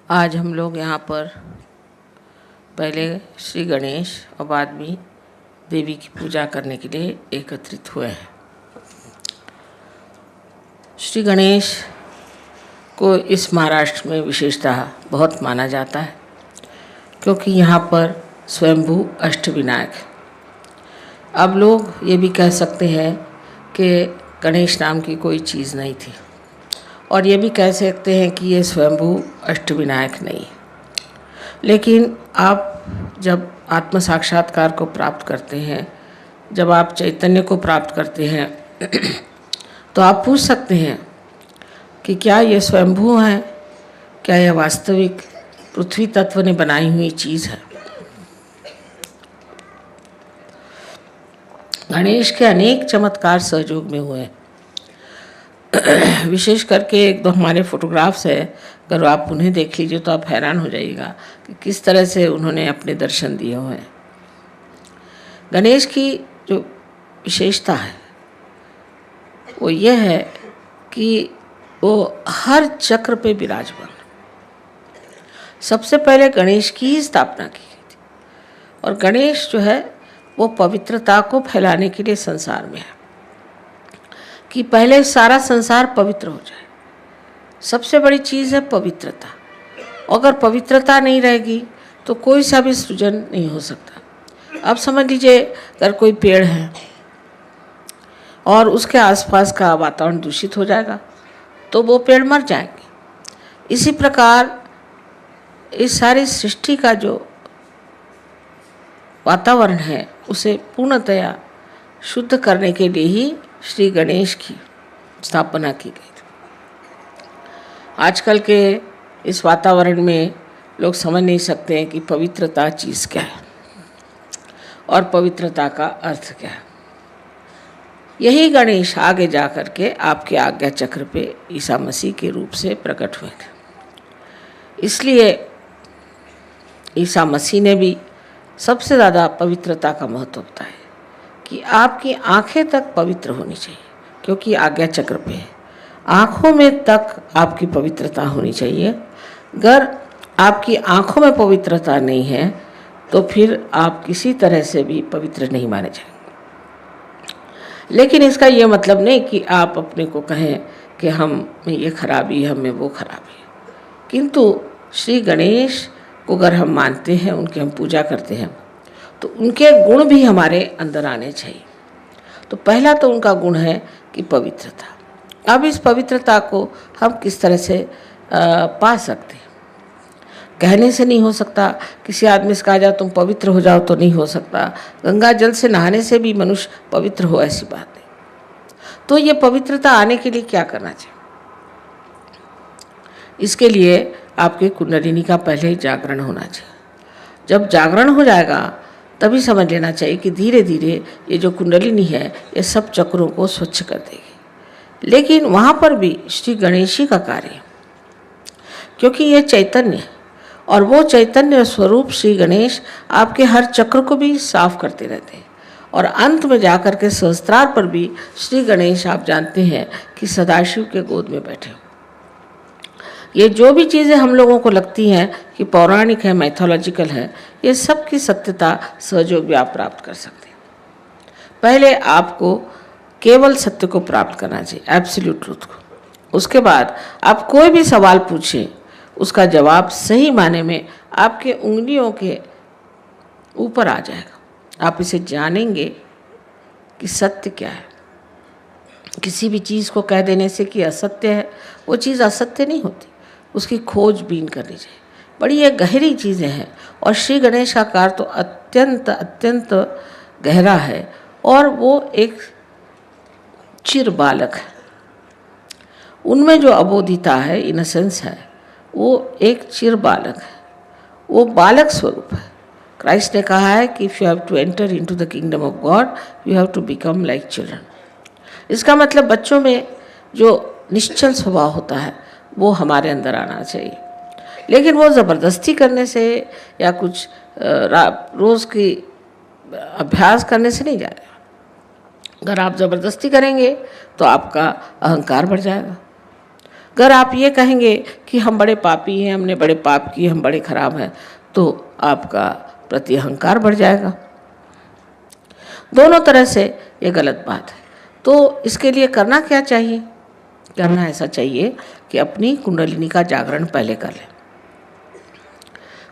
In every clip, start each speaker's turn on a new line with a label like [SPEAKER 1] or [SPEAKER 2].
[SPEAKER 1] आज हम लोग यहाँ पर पहले श्री गणेश और बाद में देवी की पूजा करने के लिए एकत्रित हुए हैं। श्री गणेश को इस महाराष्ट्र में विशेषतः बहुत माना जाता है, क्योंकि यहाँ पर स्वयंभू अष्टविनायक है। अब लोग ये भी कह सकते हैं कि गणेश नाम की कोई चीज़ नहीं थी, और ये भी कह सकते हैं कि ये स्वयंभू अष्टविनायक नहीं। लेकिन आप जब आत्म साक्षात्कार को प्राप्त करते हैं, जब आप चैतन्य को प्राप्त करते हैं तो आप पूछ सकते हैं कि क्या ये स्वयंभू है, क्या यह वास्तविक पृथ्वी तत्व ने बनाई हुई चीज़ है। गणेश के अनेक चमत्कार सहयोग में हुए हैं। विशेष करके एक दो हमारे फोटोग्राफ्स है, अगर आप उन्हें देख लीजिए तो आप हैरान हो जाइएगा कि किस तरह से उन्होंने अपने दर्शन दिए हुए हैं। गणेश की जो विशेषता है वो ये है कि वो हर चक्र पे विराजमान। सबसे पहले गणेश की ही स्थापना की गई थी, और गणेश जो है वो पवित्रता को फैलाने के लिए संसार में है, कि पहले सारा संसार पवित्र हो जाए। सबसे बड़ी चीज़ है पवित्रता। अगर पवित्रता नहीं रहेगी तो कोई सा भी सृजन नहीं हो सकता। अब समझ लीजिए, अगर कोई पेड़ है और उसके आसपास का वातावरण दूषित हो जाएगा तो वो पेड़ मर जाएंगे। इसी प्रकार इस सारी सृष्टि का जो वातावरण है उसे पूर्णतया शुद्ध करने के लिए ही श्री गणेश की स्थापना की गई थी। आजकल के इस वातावरण में लोग समझ नहीं सकते हैं कि पवित्रता चीज़ क्या है और पवित्रता का अर्थ क्या है। यही गणेश आगे जा कर के आपके आज्ञा चक्र पे ईसा मसीह के रूप से प्रकट हुए थे। इसलिए ईसा मसीह ने भी सबसे ज़्यादा पवित्रता का महत्व बताया कि आपकी आंखें तक पवित्र होनी चाहिए, क्योंकि आज्ञा चक्र पे है। आँखों में तक आपकी पवित्रता होनी चाहिए। अगर आपकी आँखों में पवित्रता नहीं है तो फिर आप किसी तरह से भी पवित्र नहीं माने जाएंगे। लेकिन इसका ये मतलब नहीं कि आप अपने को कहें कि हम में ये खराबी, हम में वो खराबी। किंतु श्री गणेश को अगर हम मानते हैं, उनकी हम पूजा करते हैं, तो उनके गुण भी हमारे अंदर आने चाहिए। तो पहला तो उनका गुण है कि पवित्रता। अब इस पवित्रता को हम किस तरह से पा सकते हैं? कहने से नहीं हो सकता। किसी आदमी से कहा जाए तुम पवित्र हो जाओ तो नहीं हो सकता। गंगा जल से नहाने से भी मनुष्य पवित्र हो, ऐसी बात नहीं। तो ये पवित्रता आने के लिए क्या करना चाहिए? इसके लिए आपके कुंडलिनी का पहले ही जागरण होना चाहिए। जब जागरण हो जाएगा तभी समझ लेना चाहिए कि धीरे धीरे ये जो कुंडलिनी है ये सब चक्रों को स्वच्छ कर देगी। लेकिन वहाँ पर भी श्री गणेश जी का कार्य है, क्योंकि ये चैतन्य है, और वो चैतन्य स्वरूप श्री गणेश आपके हर चक्र को भी साफ करते रहते हैं। और अंत में जाकर के सहस्त्रार पर भी श्री गणेश, आप जानते हैं कि सदाशिव के गोद में बैठे हो। ये जो भी चीज़ें हम लोगों को लगती हैं कि पौराणिक है, मैथोलॉजिकल है, ये सब की सत्यता सहयोग भी आप प्राप्त कर सकते हैं। पहले आपको केवल सत्य को प्राप्त करना चाहिए, एब्सोल्यूट ट्रूथ को। उसके बाद आप कोई भी सवाल पूछें, उसका जवाब सही माने में आपके उंगलियों के ऊपर आ जाएगा। आप इसे जानेंगे कि सत्य क्या है। किसी भी चीज़ को कह देने से कि असत्य है, वो चीज़ असत्य नहीं होती। उसकी खोजबीन करनी चाहिए। बड़ी ये गहरी चीज़ें हैं, और श्री गणेश का कार्य तो अत्यंत अत्यंत गहरा है। और वो एक चिर बालक है। उनमें जो अबोधिता है, इनोसेंस है, वो एक चिर बालक है। वो बालक स्वरूप है। क्राइस्ट ने कहा है कि if you have to enter into the kingdom of God you have to become like children. इसका मतलब बच्चों में जो निश्चल स्वभाव होता है वो हमारे अंदर आना चाहिए। लेकिन वो ज़बरदस्ती करने से या कुछ रोज़ की अभ्यास करने से नहीं जाएगा। अगर आप ज़बरदस्ती करेंगे तो आपका अहंकार बढ़ जाएगा। अगर आप ये कहेंगे कि हम बड़े पापी हैं, हमने बड़े पाप किए, हम बड़े खराब हैं, तो आपका प्रति अहंकार बढ़ जाएगा। दोनों तरह से ये गलत बात है। तो इसके लिए करना क्या चाहिए? करना ऐसा चाहिए कि अपनी कुंडलिनी का जागरण पहले कर लें।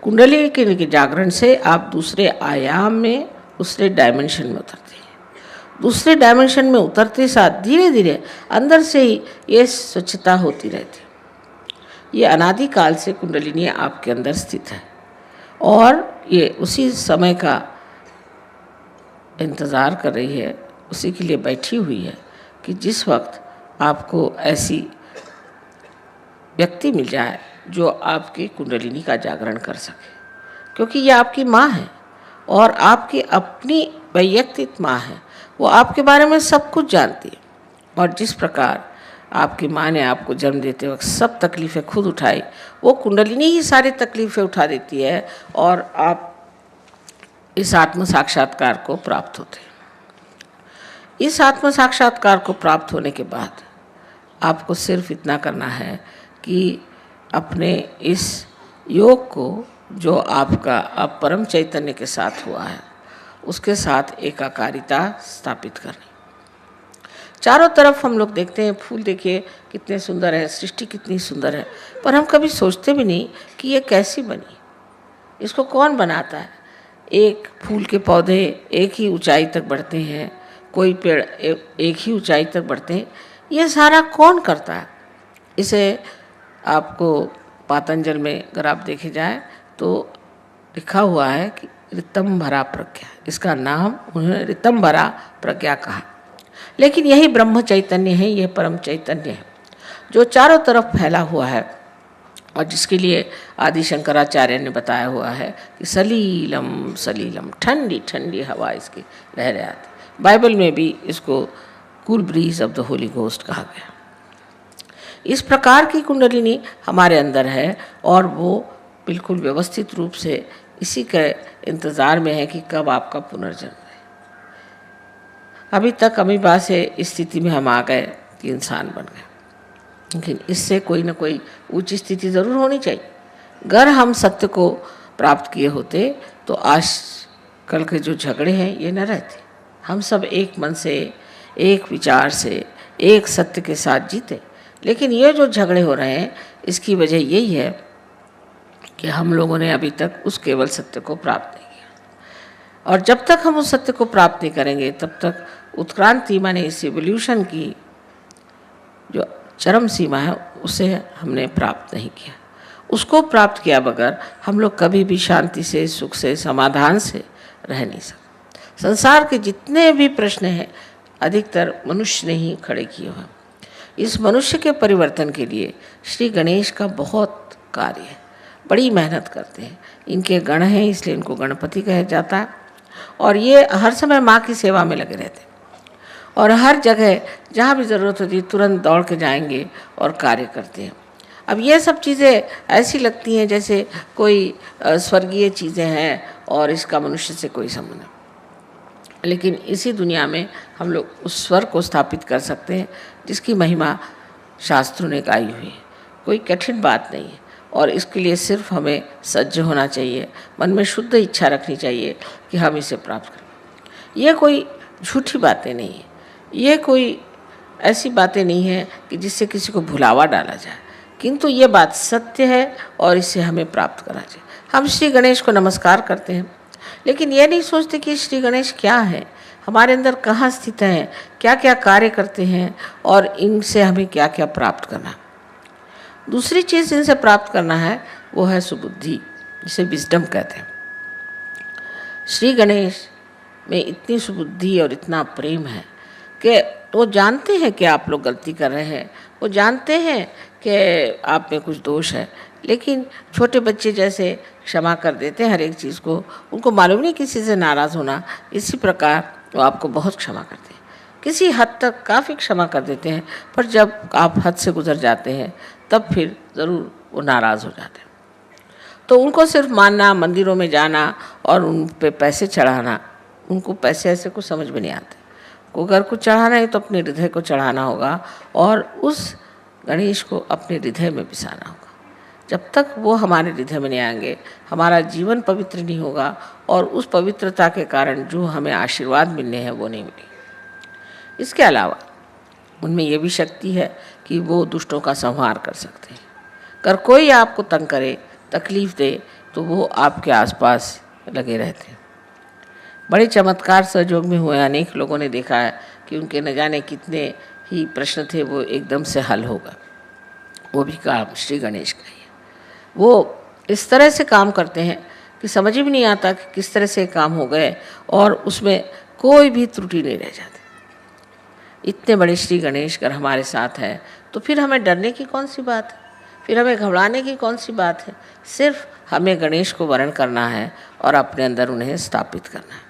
[SPEAKER 1] कुंडलिनी के जागरण से आप दूसरे आयाम में, दूसरे डायमेंशन में उतरते हैं। दूसरे डायमेंशन में उतरते साथ धीरे धीरे अंदर से ही ये स्वच्छता होती रहती है। ये अनादिकाल से कुंडलिनी आपके अंदर स्थित है और ये उसी समय का इंतज़ार कर रही है, उसी के लिए बैठी हुई है कि जिस वक्त आपको ऐसी व्यक्ति मिल जाए जो आपकी कुंडलिनी का जागरण कर सके, क्योंकि ये आपकी माँ है और आपकी अपनी वैयक्तिक माँ है। वो आपके बारे में सब कुछ जानती है और जिस प्रकार आपकी माँ ने आपको जन्म देते वक्त सब तकलीफ़ें खुद उठाई, वो कुंडलिनी ही सारी तकलीफ़ें उठा देती है और आप इस आत्म साक्षात्कार को प्राप्त होते हैं। इस आत्म साक्षात्कार को प्राप्त होने के बाद आपको सिर्फ इतना करना है कि अपने इस योग को जो आपका अब परम चैतन्य के साथ हुआ है, उसके साथ एकाकारिता स्थापित करनी। चारों तरफ हम लोग देखते हैं, फूल देखिए कितने सुंदर है, सृष्टि कितनी सुंदर है, पर हम कभी सोचते भी नहीं कि ये कैसी बनी, इसको कौन बनाता है। एक फूल के पौधे एक ही ऊंचाई तक बढ़ते हैं, कोई पेड़ एक ही ऊंचाई तक बढ़ते हैं, ये सारा कौन करता है? इसे आपको पातंजल में अगर आप देखे जाए तो लिखा हुआ है कि ऋतंभरा प्रज्ञा, इसका नाम उन्होंने ऋतंभरा प्रज्ञा कहा। लेकिन यही ब्रह्म चैतन्य है, यह परम चैतन्य है जो चारों तरफ फैला हुआ है और जिसके लिए आदि शंकराचार्य ने बताया हुआ है कि सलीलम सलीलम, ठंडी ठंडी हवा इसकी लहरें आती। बाइबल में भी इसको cool bridge of the Holi ghost कहा गया। इस प्रकार की कुंडलिनी हमारे अंदर है और वो बिल्कुल व्यवस्थित रूप से इसी के इंतज़ार में है कि कब आपका पुनर्जन्म है। अभी तक अमीबा से इस स्थिति में हम आ गए कि इंसान बन गए, लेकिन इससे कोई ना कोई ऊंच स्थिति ज़रूर होनी चाहिए। अगर हम सत्य को प्राप्त किए होते तो आज कल के जो झगड़े हैं ये न रहते। हम सब एक मन से, एक विचार से, एक सत्य के साथ जीते। लेकिन ये जो झगड़े हो रहे हैं इसकी वजह यही है कि हम लोगों ने अभी तक उस केवल सत्य को प्राप्त नहीं किया, और जब तक हम उस सत्य को प्राप्त नहीं करेंगे तब तक उत्क्रांति माने इस एवोल्यूशन की जो चरम सीमा है उसे हमने प्राप्त नहीं किया। उसको प्राप्त किया बगैर हम लोग कभी भी शांति से, सुख से, समाधान से रह नहीं सकते। संसार के जितने भी प्रश्न हैं अधिकतर मनुष्य ने ही खड़े किए हैं। इस मनुष्य के परिवर्तन के लिए श्री गणेश का बहुत कार्य है, बड़ी मेहनत करते हैं। इनके गण हैं इसलिए इनको गणपति कहा जाता है और ये हर समय माँ की सेवा में लगे रहते हैं और हर जगह जहाँ भी ज़रूरत होती है तुरंत दौड़ के जाएंगे और कार्य करते हैं। अब ये सब चीज़ें ऐसी लगती हैं जैसे कोई स्वर्गीय चीज़ें हैं और इसका मनुष्य से कोई संबंध नहीं, लेकिन इसी दुनिया में हम लोग उस स्वर को स्थापित कर सकते हैं जिसकी महिमा शास्त्रों ने गाई हुई है। कोई कठिन बात नहीं है और इसके लिए सिर्फ हमें सज्ज होना चाहिए, मन में शुद्ध इच्छा रखनी चाहिए कि हम इसे प्राप्त करें। ये कोई झूठी बातें नहीं है, ये कोई ऐसी बातें नहीं है कि जिससे किसी को भुलावा डाला जाए, किंतु ये बात सत्य है और इसे हमें प्राप्त करना चाहिए। हम श्री गणेश को नमस्कार करते हैं लेकिन ये नहीं सोचते कि श्री गणेश क्या है, हमारे अंदर कहाँ स्थित हैं, क्या क्या कार्य करते हैं और इनसे हमें क्या क्या प्राप्त करना। दूसरी चीज़ इनसे प्राप्त करना है वो है सुबुद्धि, जिसे विजडम कहते हैं। श्री गणेश में इतनी सुबुद्धि और इतना प्रेम है कि वो जानते हैं कि आप लोग गलती कर रहे हैं, वो जानते हैं कि आप में कुछ दोष है, लेकिन छोटे बच्चे जैसे क्षमा कर देते हैं हर एक चीज़ को। उनको मालूम नहीं किसी से नाराज़ होना, इसी प्रकार वो आपको बहुत क्षमा करते हैं, किसी हद तक काफ़ी क्षमा कर देते हैं, पर जब आप हद से गुजर जाते हैं तब फिर ज़रूर वो नाराज़ हो जाते हैं। तो उनको सिर्फ मानना, मंदिरों में जाना और उन पे पैसे चढ़ाना, उनको पैसे ऐसे कुछ समझ में नहीं आते। को अगर कुछ चढ़ाना है तो अपने हृदय को चढ़ाना होगा और उस गणेश को अपने हृदय में बसाना होगा। जब तक वो हमारे हृदय में नहीं आएंगे, हमारा जीवन पवित्र नहीं होगा और उस पवित्रता के कारण जो हमें आशीर्वाद मिलने हैं वो नहीं मिलेंगे। इसके अलावा उनमें ये भी शक्ति है कि वो दुष्टों का संहार कर सकते हैं। अगर कोई आपको तंग करे, तकलीफ़ दे, तो वो आपके आसपास लगे रहते हैं। बड़े चमत्कार सहयोग में हुए। अनेक लोगों ने देखा है कि उनके न जाने कितने ही प्रश्न थे वो एकदम से हल हो गए। वो भी काम श्री गणेश का ही है। वो इस तरह से काम करते हैं कि समझ ही नहीं आता कि किस तरह से काम हो गए और उसमें कोई भी त्रुटि नहीं रह जाती। इतने बड़े श्री गणेश अगर हमारे साथ है तो फिर हमें डरने की कौन सी बात है, फिर हमें घबराने की कौन सी बात है। सिर्फ हमें गणेश को वरण करना है और अपने अंदर उन्हें स्थापित करना है।